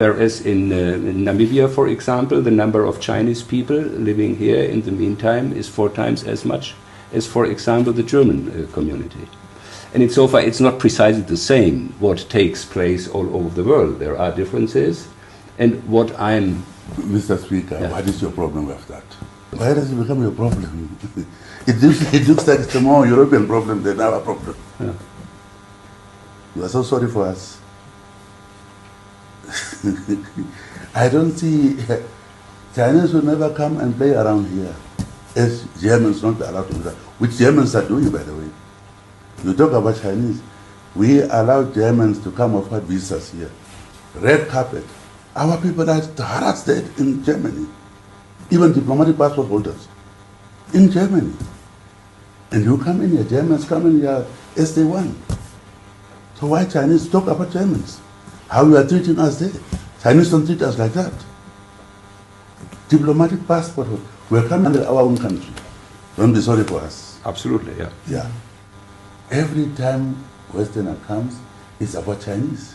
Whereas in Namibia, for example, the number of Chinese people living here in the meantime is 4 times as much as, for example, the German community. And in so far, it's not precisely the same what takes place all over the world. There are differences. And what I'm... Mr. Speaker, yeah. What is your problem with that? Why does it become your problem? It looks like it's a more European problem than our problem. Yeah. You are so sorry for us. I don't see... Chinese will never come and play around here. As Germans not allowed to do that. Which Germans are doing, by the way. You talk about Chinese. We allow Germans to come offer visas here. Red carpet. Our people are harassed in Germany. Even diplomatic passport holders. In Germany. And you come in here, Germans come in here as they want. So why Chinese talk about Germans? How you are treating us there? Chinese don't treat us like that. Diplomatic passport, we're coming under our own country. Don't be sorry for us. Absolutely, yeah. Yeah. Every time Westerner comes, it's about Chinese.